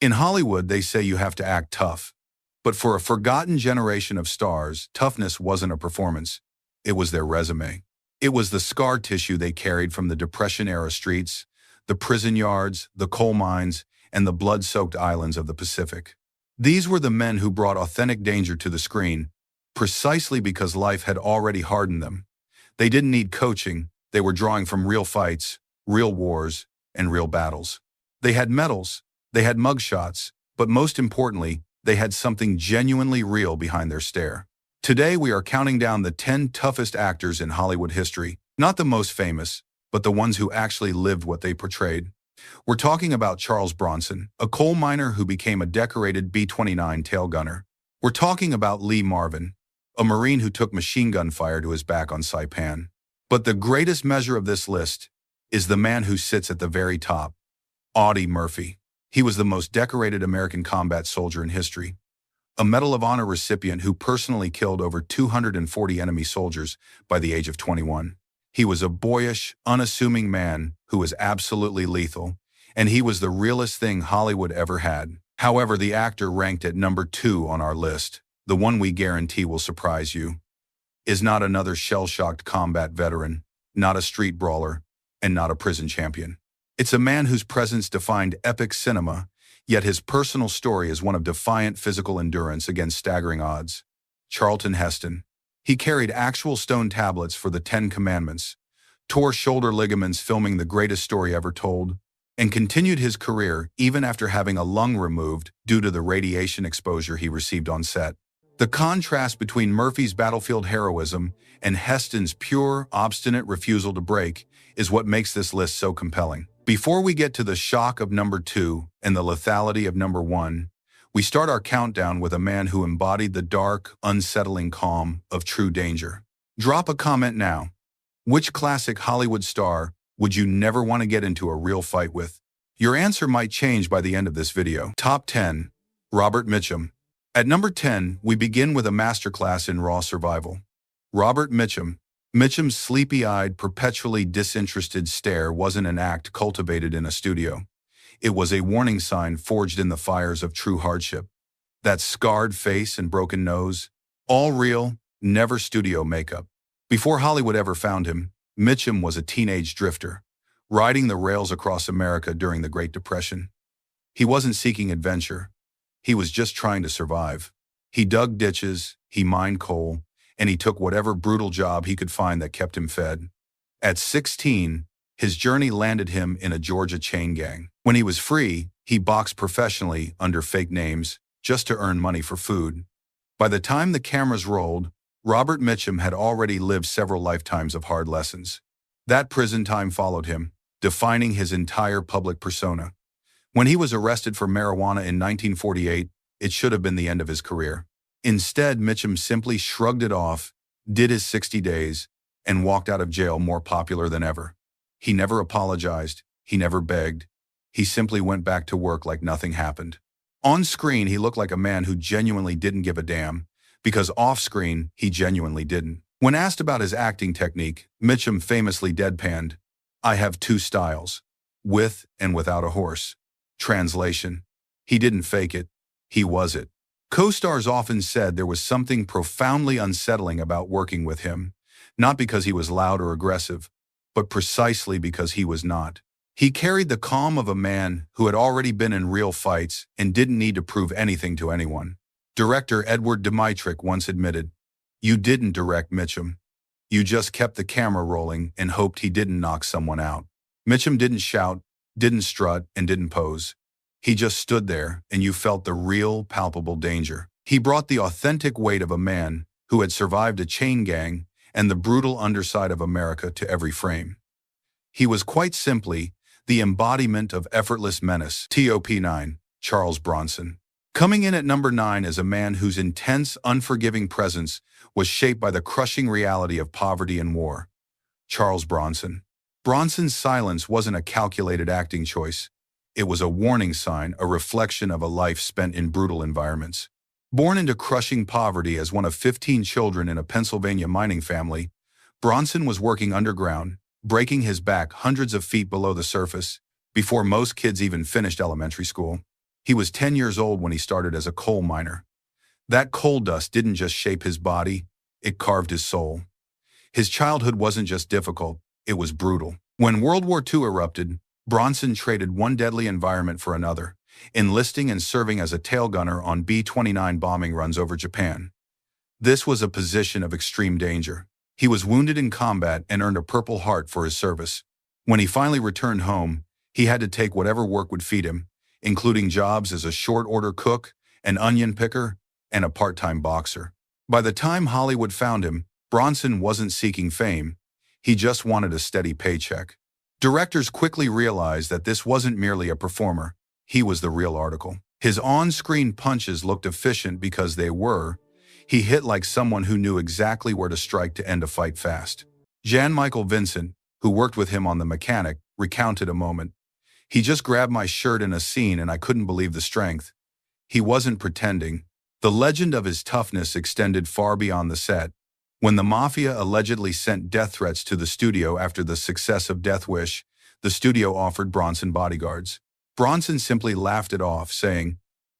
In Hollywood, they say you have to act tough. But for a forgotten generation of stars, toughness wasn't a performance. It was their resume. It was the scar tissue they carried from the Depression-era streets, the prison yards, the coal mines, and the blood-soaked islands of the Pacific. These were the men who brought authentic danger to the screen, precisely because life had already hardened them. They didn't need coaching. They were drawing from real fights, real wars, and real battles. They had medals, they had mugshots, but most importantly, they had something genuinely real behind their stare. Today we are counting down the 10 toughest actors in Hollywood history, not the most famous, but the ones who actually lived what they portrayed. We're talking about Charles Bronson, a coal miner who became a decorated B-29 tail gunner. We're talking about Lee Marvin, a Marine who took machine gun fire to his back on Saipan. But the greatest measure of this list is the man who sits at the very top, Audie Murphy. He was the most decorated American combat soldier in history, a Medal of Honor recipient who personally killed over 240 enemy soldiers by the age of 21. He was a boyish, unassuming man who was absolutely lethal, and he was the realest thing Hollywood ever had. However, the actor ranked at number 2 on our list, the one we guarantee will surprise you, is not another shell-shocked combat veteran, not a street brawler, and not a prison champion. It's a man whose presence defined epic cinema, yet his personal story is one of defiant physical endurance against staggering odds. Charlton Heston. He carried actual stone tablets for the 10 Commandments, tore shoulder ligaments filming the greatest story ever told, and continued his career even after having a lung removed due to the radiation exposure he received on set. The contrast between Murphy's battlefield heroism and Heston's pure, obstinate refusal to break is what makes this list so compelling. Before we get to the shock of number 2 and the lethality of number 1, we start our countdown with a man who embodied the dark, unsettling calm of true danger. Drop a comment now. Which classic Hollywood star would you never want to get into a real fight with? Your answer might change by the end of this video. Top 10. Robert Mitchum. At number 10, we begin with a masterclass in raw survival. Robert Mitchum. Mitchum's sleepy-eyed, perpetually disinterested stare wasn't an act cultivated in a studio. It was a warning sign forged in the fires of true hardship. That scarred face and broken nose, all real, never studio makeup. Before Hollywood ever found him, Mitchum was a teenage drifter, riding the rails across America during the Great Depression. He wasn't seeking adventure. He was just trying to survive. He dug ditches, he mined coal, and he took whatever brutal job he could find that kept him fed. At 16, his journey landed him in a Georgia chain gang. When he was free, he boxed professionally under fake names just to earn money for food. By the time the cameras rolled, Robert Mitchum had already lived several lifetimes of hard lessons. That prison time followed him, defining his entire public persona. When he was arrested for marijuana in 1948, it should have been the end of his career. Instead, Mitchum simply shrugged it off, did his 60 days, and walked out of jail more popular than ever. He never apologized, he never begged. He simply went back to work like nothing happened. On screen, he looked like a man who genuinely didn't give a damn, because off-screen, he genuinely didn't. When asked about his acting technique, Mitchum famously deadpanned, "I have 2 styles, with and without a horse." Translation: he didn't fake it, he was it. Co-stars often said there was something profoundly unsettling about working with him, not because he was loud or aggressive, but precisely because he was not. He carried the calm of a man who had already been in real fights and didn't need to prove anything to anyone. Director Edward Dmytryk once admitted, "You didn't direct Mitchum. You just kept the camera rolling and hoped he didn't knock someone out." Mitchum didn't shout, didn't strut, and didn't pose. He just stood there, and you felt the real, palpable danger. He brought the authentic weight of a man who had survived a chain gang and the brutal underside of America to every frame. He was quite simply the embodiment of effortless menace. Top 9. Charles Bronson. Coming in at number 9 is a man whose intense, unforgiving presence was shaped by the crushing reality of poverty and war. Charles Bronson. Bronson's silence wasn't a calculated acting choice. It was a warning sign, a reflection of a life spent in brutal environments. Born into crushing poverty as one of 15 children in a Pennsylvania mining family, Bronson was working underground, breaking his back hundreds of feet below the surface, before most kids even finished elementary school. He was 10 years old when he started as a coal miner. That coal dust didn't just shape his body, it carved his soul. His childhood wasn't just difficult, it was brutal. When World War II erupted, Bronson traded one deadly environment for another, enlisting and serving as a tail gunner on B-29 bombing runs over Japan. This was a position of extreme danger. He was wounded in combat and earned a Purple Heart for his service. When he finally returned home, he had to take whatever work would feed him, including jobs as a short-order cook, an onion picker, and a part-time boxer. By the time Hollywood found him, Bronson wasn't seeking fame. He just wanted a steady paycheck. Directors quickly realized that this wasn't merely a performer. He was the real article. His on-screen punches looked efficient because they were. He hit like someone who knew exactly where to strike to end a fight fast. Jan-Michael Vincent, who worked with him on The Mechanic, recounted a moment. He just grabbed my shirt in a scene and I couldn't believe the strength. He wasn't pretending. The legend of his toughness extended far beyond the set. When the Mafia allegedly sent death threats to the studio after the success of Death Wish, the studio offered Bronson bodyguards. Bronson simply laughed it off, saying,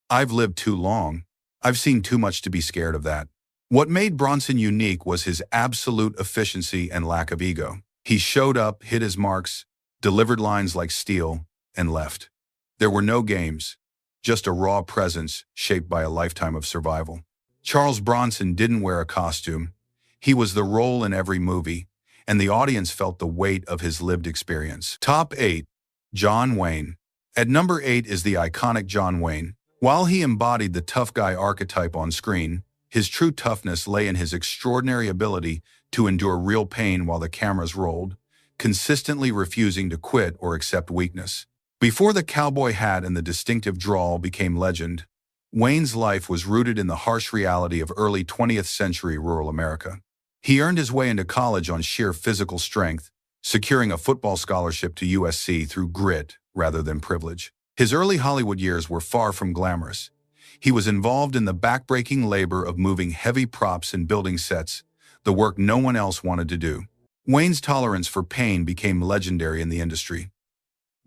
"I've lived too long. I've seen too much to be scared of that." What made Bronson unique was his absolute efficiency and lack of ego. He showed up, hit his marks, delivered lines like steel, and left. There were no games, just a raw presence shaped by a lifetime of survival. Charles Bronson didn't wear a costume. He was the role in every movie, and the audience felt the weight of his lived experience. Top 8. John Wayne. At number 8 is the iconic John Wayne. While he embodied the tough guy archetype on screen, his true toughness lay in his extraordinary ability to endure real pain while the cameras rolled, consistently refusing to quit or accept weakness. Before the cowboy hat and the distinctive drawl became legend, Wayne's life was rooted in the harsh reality of early 20th century rural America. He earned his way into college on sheer physical strength, securing a football scholarship to USC through grit rather than privilege. His early Hollywood years were far from glamorous. He was involved in the backbreaking labor of moving heavy props and building sets, the work no one else wanted to do. Wayne's tolerance for pain became legendary in the industry.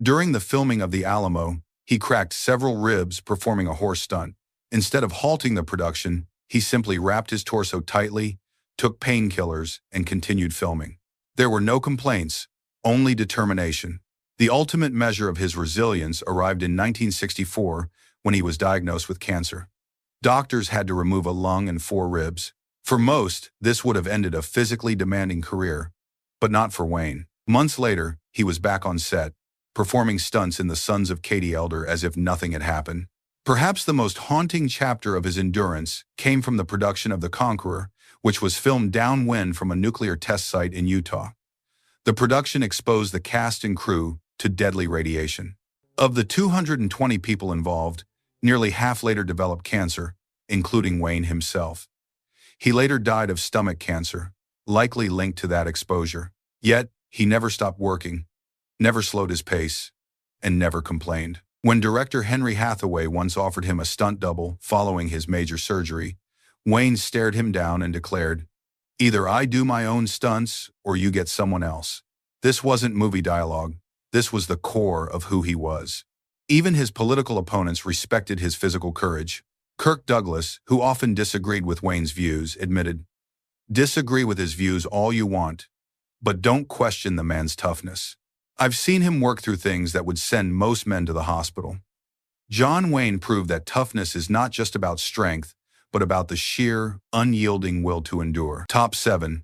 During the filming of The Alamo, he cracked several ribs performing a horse stunt. Instead of halting the production, he simply wrapped his torso tightly, took painkillers, and continued filming. There were no complaints, only determination. The ultimate measure of his resilience arrived in 1964 when he was diagnosed with cancer. Doctors had to remove a lung and 4 ribs. For most, this would have ended a physically demanding career, but not for Wayne. Months later, he was back on set, performing stunts in The Sons of Katie Elder as if nothing had happened. Perhaps the most haunting chapter of his endurance came from the production of The Conqueror, which was filmed downwind from a nuclear test site in Utah. The production exposed the cast and crew to deadly radiation. Of the 220 people involved, nearly half later developed cancer, including Wayne himself. He later died of stomach cancer, likely linked to that exposure. Yet, he never stopped working, never slowed his pace, and never complained. When director Henry Hathaway once offered him a stunt double following his major surgery, Wayne stared him down and declared, "Either I do my own stunts or you get someone else." This wasn't movie dialogue. This was the core of who he was. Even his political opponents respected his physical courage. Kirk Douglas, who often disagreed with Wayne's views, admitted, "Disagree with his views all you want, but don't question the man's toughness. I've seen him work through things that would send most men to the hospital." John Wayne proved that toughness is not just about strength, but about the sheer, unyielding will to endure. Top 7.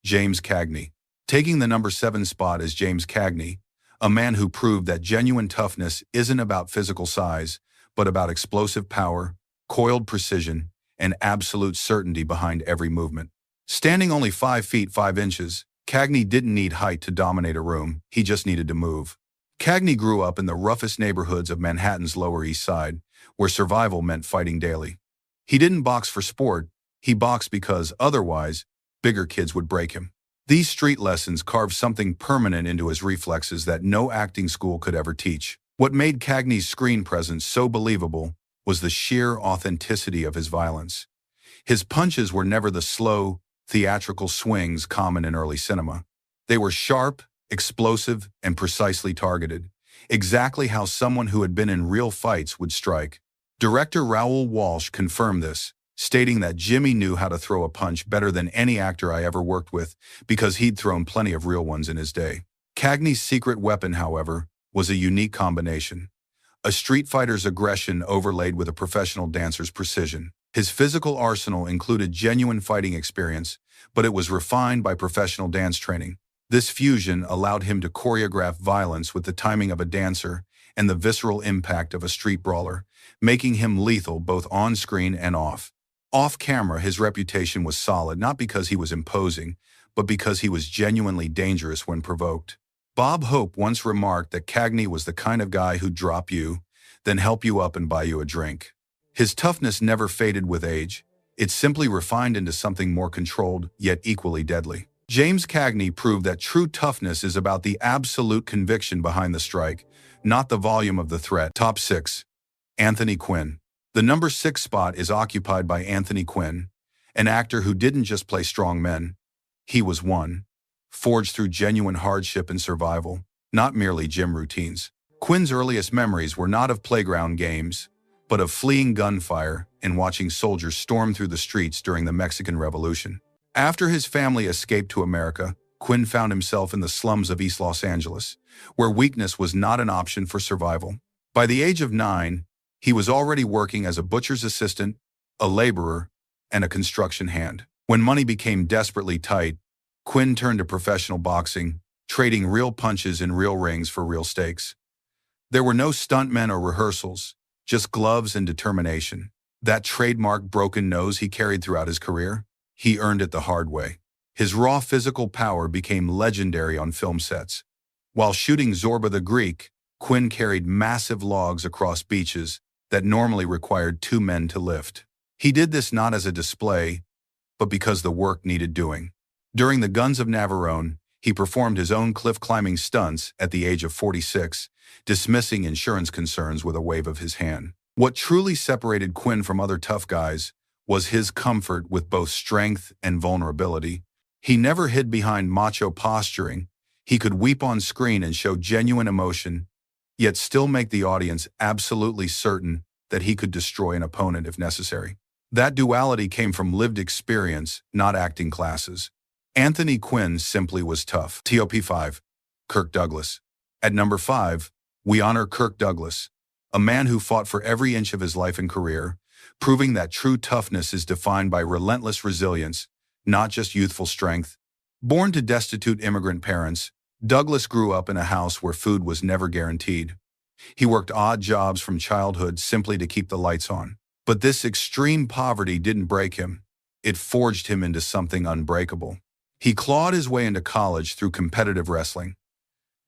James Cagney. Taking the number 7 spot is James Cagney, a man who proved that genuine toughness isn't about physical size, but about explosive power, coiled precision, and absolute certainty behind every movement. Standing only 5 feet 5 inches, Cagney didn't need height to dominate a room, he just needed to move. Cagney grew up in the roughest neighborhoods of Manhattan's Lower East Side, where survival meant fighting daily. He didn't box for sport, he boxed because, otherwise, bigger kids would break him. These street lessons carved something permanent into his reflexes that no acting school could ever teach. What made Cagney's screen presence so believable was the sheer authenticity of his violence. His punches were never the slow, theatrical swings common in early cinema. They were sharp, explosive, and precisely targeted, exactly how someone who had been in real fights would strike. Director Raoul Walsh confirmed this, stating that Jimmy knew how to throw a punch better than any actor I ever worked with because he'd thrown plenty of real ones in his day. Cagney's secret weapon, however, was a unique combination. A street fighter's aggression overlaid with a professional dancer's precision. His physical arsenal included genuine fighting experience, but it was refined by professional dance training. This fusion allowed him to choreograph violence with the timing of a dancer and the visceral impact of a street brawler, making him lethal both on screen and off. Off camera, his reputation was solid, not because he was imposing, but because he was genuinely dangerous when provoked. Bob Hope once remarked that Cagney was the kind of guy who'd drop you, then help you up and buy you a drink. His toughness never faded with age. It simply refined into something more controlled, yet equally deadly. James Cagney proved that true toughness is about the absolute conviction behind the strike, not the volume of the threat. Top 6. Anthony Quinn. The number 6 spot is occupied by Anthony Quinn, an actor who didn't just play strong men. He was one, forged through genuine hardship and survival, not merely gym routines. Quinn's earliest memories were not of playground games, but of fleeing gunfire and watching soldiers storm through the streets during the Mexican Revolution. After his family escaped to America, Quinn found himself in the slums of East Los Angeles, where weakness was not an option for survival. By the age of 9, he was already working as a butcher's assistant, a laborer, and a construction hand. When money became desperately tight, Quinn turned to professional boxing, trading real punches in real rings for real stakes. There were no stuntmen or rehearsals, just gloves and determination. That trademark broken nose he carried throughout his career, he earned it the hard way. His raw physical power became legendary on film sets. While shooting Zorba the Greek, Quinn carried massive logs across beaches that normally required 2 men to lift. He did this not as a display, but because the work needed doing. During the Guns of Navarone, he performed his own cliff-climbing stunts at the age of 46, dismissing insurance concerns with a wave of his hand. What truly separated Quinn from other tough guys was his comfort with both strength and vulnerability. He never hid behind macho posturing. He could weep on screen and show genuine emotion, yet still make the audience absolutely certain that he could destroy an opponent if necessary. That duality came from lived experience, not acting classes. Anthony Quinn simply was tough. Top 5. Kirk Douglas. At number 5, we honor Kirk Douglas, a man who fought for every inch of his life and career, proving that true toughness is defined by relentless resilience, not just youthful strength. Born to destitute immigrant parents, Douglas grew up in a house where food was never guaranteed. He worked odd jobs from childhood simply to keep the lights on. But this extreme poverty didn't break him. It forged him into something unbreakable. He clawed his way into college through competitive wrestling.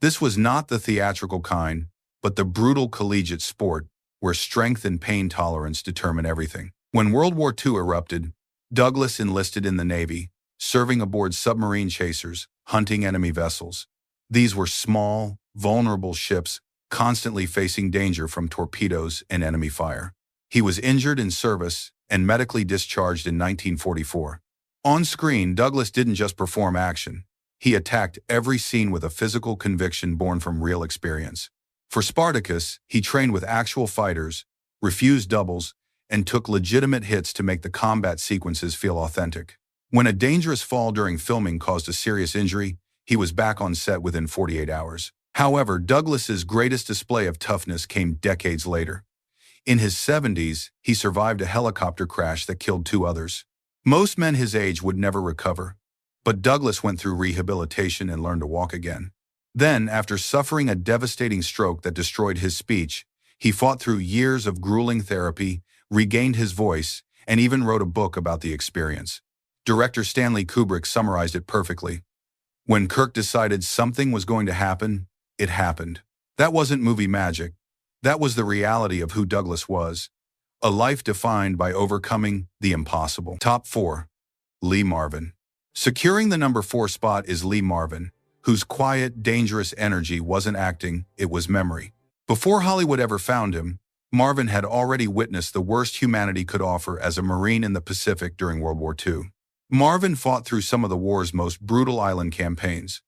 This was not the theatrical kind, but the brutal collegiate sport where strength and pain tolerance determine everything. When World War II erupted, Douglas enlisted in the Navy, serving aboard submarine chasers, hunting enemy vessels. These were small, vulnerable ships constantly facing danger from torpedoes and enemy fire. He was injured in service and medically discharged in 1944. On screen, Douglas didn't just perform action. He attacked every scene with a physical conviction born from real experience. For Spartacus, he trained with actual fighters, refused doubles, and took legitimate hits to make the combat sequences feel authentic. When a dangerous fall during filming caused a serious injury, he was back on set within 48 hours. However, Douglas's greatest display of toughness came decades later. In his 70s, he survived a helicopter crash that killed 2 others. Most men his age would never recover, but Douglas went through rehabilitation and learned to walk again. Then, after suffering a devastating stroke that destroyed his speech, he fought through years of grueling therapy, regained his voice, and even wrote a book about the experience. Director Stanley Kubrick summarized it perfectly. When Kirk decided something was going to happen, it happened. That wasn't movie magic. That was the reality of who Douglas was. A life defined by overcoming the impossible. Top 4. Lee Marvin. Securing the number 4 spot is Lee Marvin, whose quiet, dangerous energy wasn't acting, it was memory. Before Hollywood ever found him, Marvin had already witnessed the worst humanity could offer as a Marine in the Pacific during World War II. Marvin fought through some of the war's most brutal island campaigns.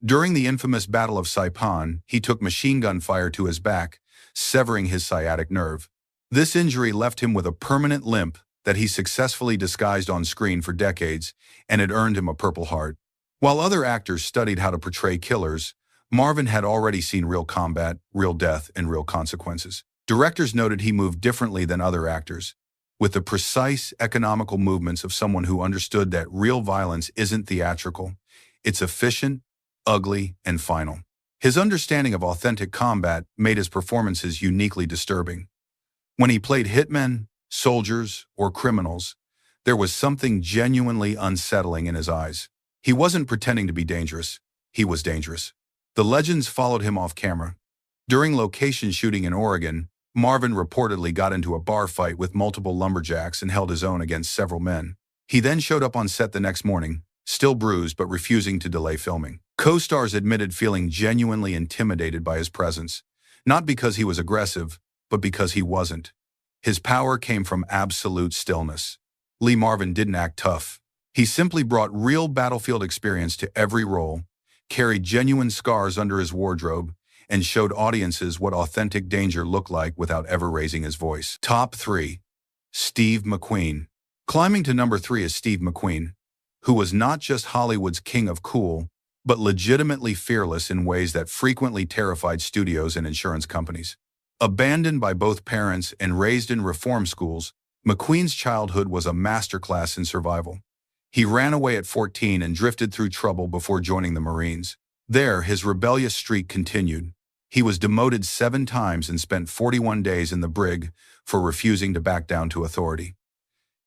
During the infamous Battle of Saipan, he took machine gun fire to his back, severing his sciatic nerve. This injury left him with a permanent limp that he successfully disguised on screen for decades, and it earned him a Purple Heart. While other actors studied how to portray killers, Marvin had already seen real combat, real death, and real consequences. Directors noted he moved differently than other actors, with the precise, economical movements of someone who understood that real violence isn't theatrical. It's efficient, ugly, and final. His understanding of authentic combat made his performances uniquely disturbing. When he played hitmen, soldiers, or criminals, there was something genuinely unsettling in his eyes. He wasn't pretending to be dangerous. He was dangerous. The legends followed him off camera. During location shooting in Oregon, Marvin reportedly got into a bar fight with multiple lumberjacks and held his own against several men. He then showed up on set the next morning, still bruised but refusing to delay filming. Co-stars admitted feeling genuinely intimidated by his presence, not because he was aggressive, but because he wasn't. His power came from absolute stillness. Lee Marvin didn't act tough. He simply brought real battlefield experience to every role, carried genuine scars under his wardrobe, and showed audiences what authentic danger looked like without ever raising his voice. Top 3. Steve McQueen. Climbing to number 3 is Steve McQueen, who was not just Hollywood's king of cool, but legitimately fearless in ways that frequently terrified studios and insurance companies. Abandoned by both parents and raised in reform schools, McQueen's childhood was a masterclass in survival. He ran away at 14 and drifted through trouble before joining the Marines. There, his rebellious streak continued. He was demoted 7 times and spent 41 days in the brig for refusing to back down to authority.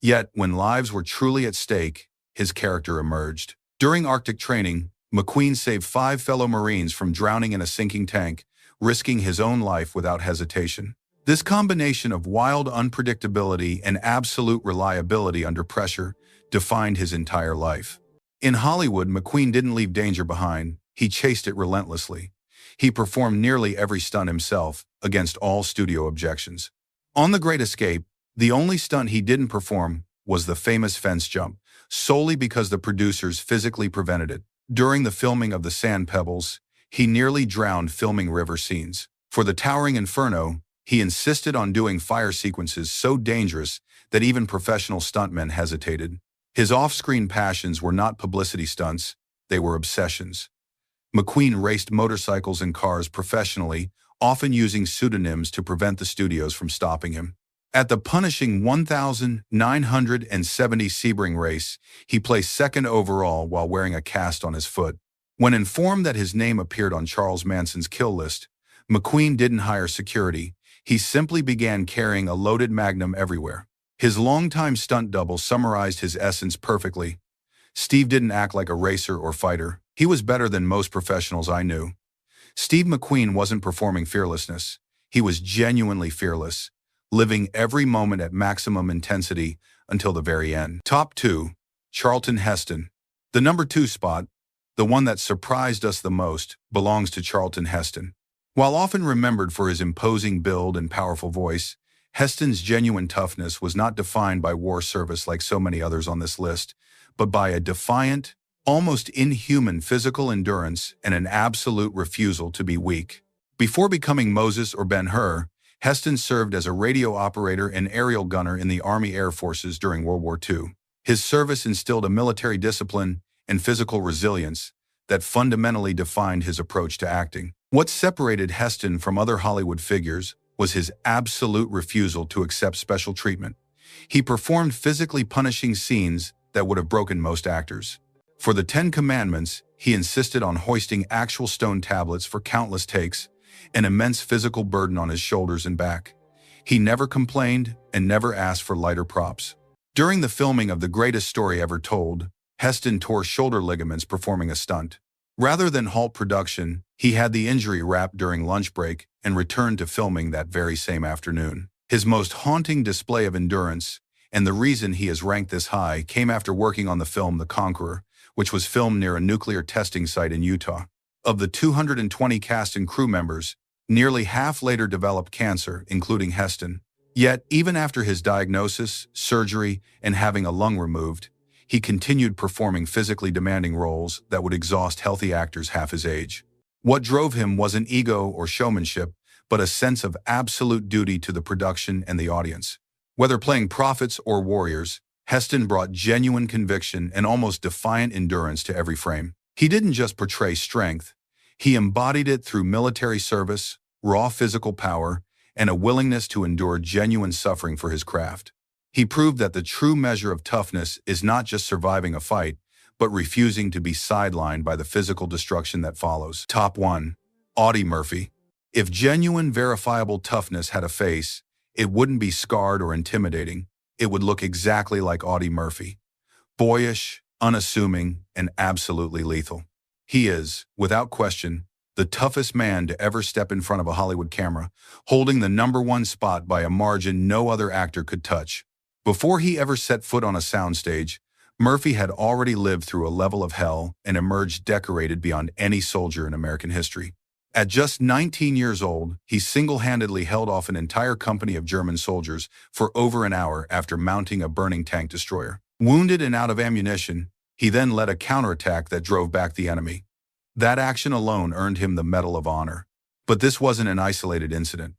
Yet, when lives were truly at stake, his character emerged. During Arctic training, McQueen saved 5 fellow Marines from drowning in a sinking tank, risking his own life without hesitation. This combination of wild unpredictability and absolute reliability under pressure defined his entire life. In Hollywood, McQueen didn't leave danger behind. He chased it relentlessly. He performed nearly every stunt himself, against all studio objections. On The Great Escape, the only stunt he didn't perform was the famous fence jump, solely because the producers physically prevented it. During the filming of The Sand Pebbles, he nearly drowned filming river scenes. For The Towering Inferno, he insisted on doing fire sequences so dangerous that even professional stuntmen hesitated. His off-screen passions were not publicity stunts, they were obsessions. McQueen raced motorcycles and cars professionally, often using pseudonyms to prevent the studios from stopping him. At the punishing 1,970 Sebring race, he placed second overall while wearing a cast on his foot. When informed that his name appeared on Charles Manson's kill list, McQueen didn't hire security. He simply began carrying a loaded Magnum everywhere. His longtime stunt double summarized his essence perfectly. Steve didn't act like a racer or fighter. He was better than most professionals I knew. Steve McQueen wasn't performing fearlessness. He was genuinely fearless, living every moment at maximum intensity until the very end. Top 2. Charlton Heston. The number 2 spot, the one that surprised us the most, belongs to Charlton Heston. While often remembered for his imposing build and powerful voice, Heston's genuine toughness was not defined by war service like so many others on this list, but by a defiant, almost inhuman physical endurance and an absolute refusal to be weak. Before becoming Moses or Ben-Hur, Heston served as a radio operator and aerial gunner in the Army Air Forces during World War II. His service instilled a military discipline and physical resilience that fundamentally defined his approach to acting. What separated Heston from other Hollywood figures was his absolute refusal to accept special treatment. He performed physically punishing scenes that would have broken most actors. For the 10 Commandments, he insisted on hoisting actual stone tablets for countless takes, an immense physical burden on his shoulders and back. He never complained and never asked for lighter props. During the filming of The Greatest Story Ever Told, Heston tore shoulder ligaments performing a stunt. Rather than halt production, he had the injury wrapped during lunch break and returned to filming that very same afternoon. His most haunting display of endurance, and the reason he is ranked this high, came after working on the film The Conqueror, which was filmed near a nuclear testing site in Utah. Of the 220 cast and crew members, nearly half later developed cancer, including Heston. Yet, even after his diagnosis, surgery, and having a lung removed, he continued performing physically demanding roles that would exhaust healthy actors half his age. What drove him wasn't ego or showmanship, but a sense of absolute duty to the production and the audience. Whether playing prophets or warriors, Heston brought genuine conviction and almost defiant endurance to every frame. He didn't just portray strength, he embodied it through military service, raw physical power, and a willingness to endure genuine suffering for his craft. He proved that the true measure of toughness is not just surviving a fight, but refusing to be sidelined by the physical destruction that follows. Top 1. Audie Murphy. If genuine, verifiable toughness had a face, it wouldn't be scarred or intimidating. It would look exactly like Audie Murphy. Boyish, unassuming, and absolutely lethal. He is, without question, the toughest man to ever step in front of a Hollywood camera, holding the #1 spot by a margin no other actor could touch. Before he ever set foot on a soundstage, Murphy had already lived through a level of hell and emerged decorated beyond any soldier in American history. At just 19 years old, he single-handedly held off an entire company of German soldiers for over an hour after mounting a burning tank destroyer. Wounded and out of ammunition, he then led a counterattack that drove back the enemy. That action alone earned him the Medal of Honor. But this wasn't an isolated incident.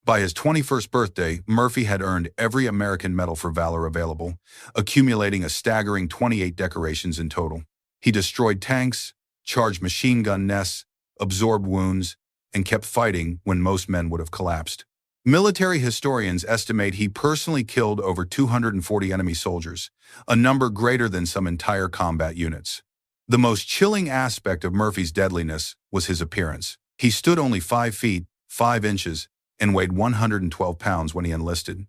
By his 21st birthday, Murphy had earned every American Medal for Valor available, accumulating a staggering 28 decorations in total. He destroyed tanks, charged machine gun nests, absorbed wounds, and kept fighting when most men would have collapsed. Military historians estimate he personally killed over 240 enemy soldiers, a number greater than some entire combat units. The most chilling aspect of Murphy's deadliness was his appearance. He stood only 5 feet, 5 inches, and weighed 112 pounds when he enlisted.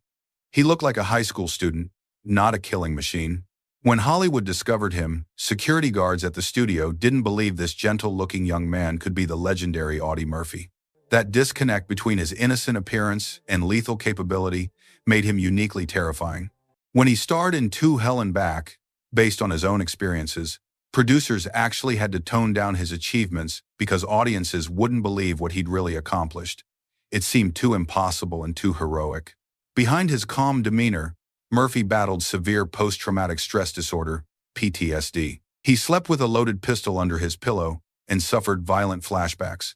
He looked like a high school student, not a killing machine. When Hollywood discovered him, security guards at the studio didn't believe this gentle-looking young man could be the legendary Audie Murphy. That disconnect between his innocent appearance and lethal capability made him uniquely terrifying. When he starred in To Hell and Back, based on his own experiences, producers actually had to tone down his achievements because audiences wouldn't believe what he'd really accomplished. It seemed too impossible and too heroic. Behind his calm demeanor, Murphy battled severe post-traumatic stress disorder, PTSD. He slept with a loaded pistol under his pillow and suffered violent flashbacks.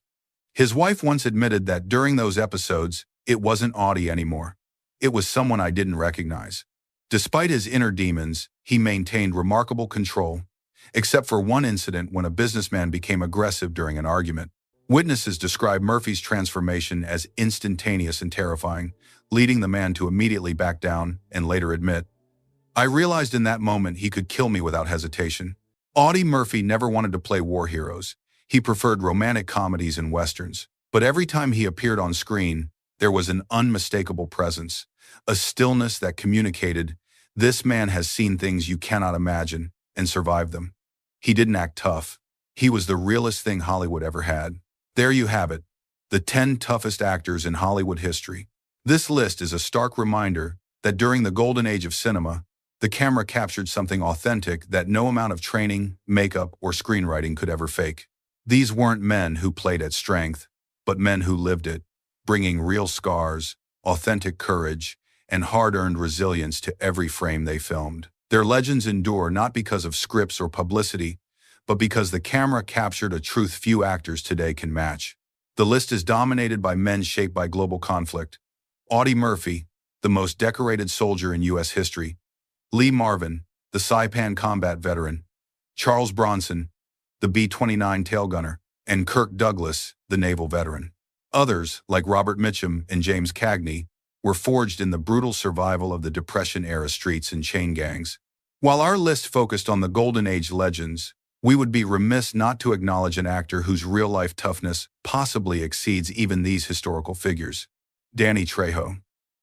His wife once admitted that during those episodes, it wasn't Audie anymore. It was someone I didn't recognize. Despite his inner demons, he maintained remarkable control, except for one incident when a businessman became aggressive during an argument. Witnesses describe Murphy's transformation as instantaneous and terrifying, leading the man to immediately back down and later admit, "I realized in that moment he could kill me without hesitation." Audie Murphy never wanted to play war heroes. He preferred romantic comedies and westerns. But every time he appeared on screen, there was an unmistakable presence, a stillness that communicated, "This man has seen things you cannot imagine and survived them." He didn't act tough. He was the realest thing Hollywood ever had. There you have it, the 10 toughest actors in Hollywood history. This list is a stark reminder that during the golden age of cinema, the camera captured something authentic that no amount of training, makeup, or screenwriting could ever fake. These weren't men who played at strength, but men who lived it, bringing real scars, authentic courage, and hard-earned resilience to every frame they filmed. Their legends endure not because of scripts or publicity, but because the camera captured a truth few actors today can match. The list is dominated by men shaped by global conflict. Audie Murphy, the most decorated soldier in U.S. history. Lee Marvin, the Saipan combat veteran. Charles Bronson, the B-29 tail gunner. And Kirk Douglas, the naval veteran. Others, like Robert Mitchum and James Cagney, were forged in the brutal survival of the Depression-era streets and chain gangs. While our list focused on the Golden Age legends, we would be remiss not to acknowledge an actor whose real-life toughness possibly exceeds even these historical figures. Danny Trejo.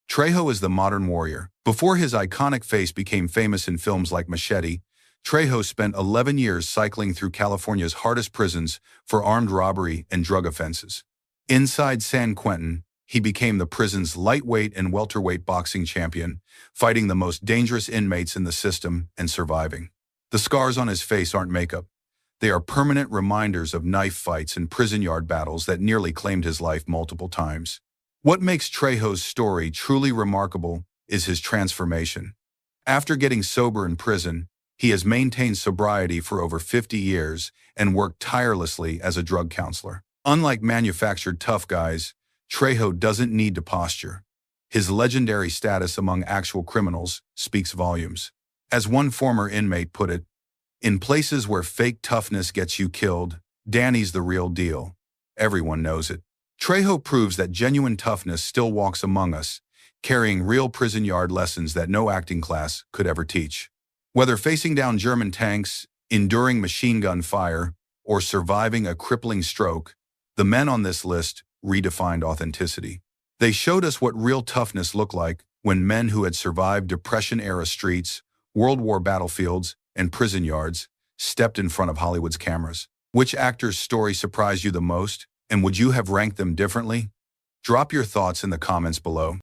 Trejo is the modern warrior. Before his iconic face became famous in films like Machete, Trejo spent 11 years cycling through California's hardest prisons for armed robbery and drug offenses. Inside San Quentin, he became the prison's lightweight and welterweight boxing champion, fighting the most dangerous inmates in the system and surviving. The scars on his face aren't makeup. They are permanent reminders of knife fights and prison yard battles that nearly claimed his life multiple times. What makes Trejo's story truly remarkable is his transformation. After getting sober in prison, He has maintained sobriety for over 50 years and worked tirelessly as a drug counselor. Unlike manufactured tough guys, Trejo doesn't need to posture. His legendary status among actual criminals speaks volumes. As one former inmate put it, "In places where fake toughness gets you killed, Danny's the real deal. Everyone knows it." Trejo proves that genuine toughness still walks among us, carrying real prison yard lessons that no acting class could ever teach. Whether facing down German tanks, enduring machine gun fire, or surviving a crippling stroke, the men on this list redefined authenticity. They showed us what real toughness looked like when men who had survived Depression-era streets, World War battlefields, and prison yards stepped in front of Hollywood's cameras. Which actor's story surprised you the most, and would you have ranked them differently? Drop your thoughts in the comments below.